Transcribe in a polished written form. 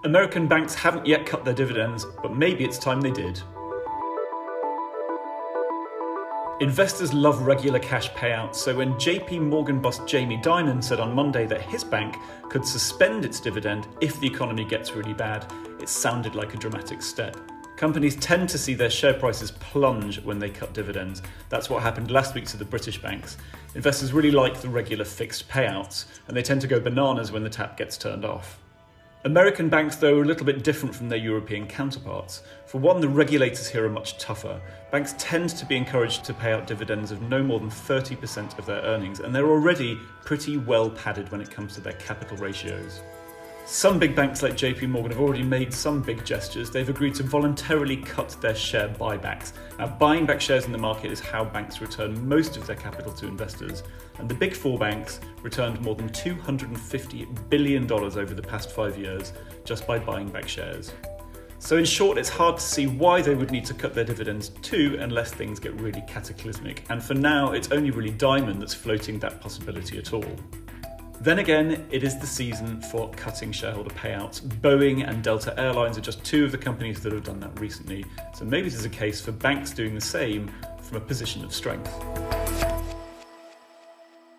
American banks haven't yet cut their dividends, but maybe it's time they did. Investors love regular cash payouts, so when JPMorgan boss Jamie Dimon said on Monday that his bank could suspend its dividend if the economy gets really bad, it sounded like a dramatic step. Companies tend to see their share prices plunge when they cut dividends. That's what happened last week to the British banks. Investors really like the regular fixed payouts, and they tend to go bananas when the tap gets turned off. American banks, though, are a little bit different from their European counterparts. For one, the regulators here are much tougher. Banks tend to be encouraged to pay out dividends of no more than 30% of their earnings, and they're already pretty well padded when it comes to their capital ratios. Some big banks like JPMorgan have already made some big gestures. They've agreed to voluntarily cut their share buybacks. Now, buying back shares in the market is how banks return most of their capital to investors. And the big four banks returned more than $250 billion over the past 5 years just by buying back shares. So in short, it's hard to see why they would need to cut their dividends too unless things get really cataclysmic. And for now, it's only really Dimon that's floating that possibility at all. Then again, it is the season for cutting shareholder payouts. Boeing and Delta Airlines are just two of the companies that have done that recently. So maybe this is a case for banks doing the same from a position of strength.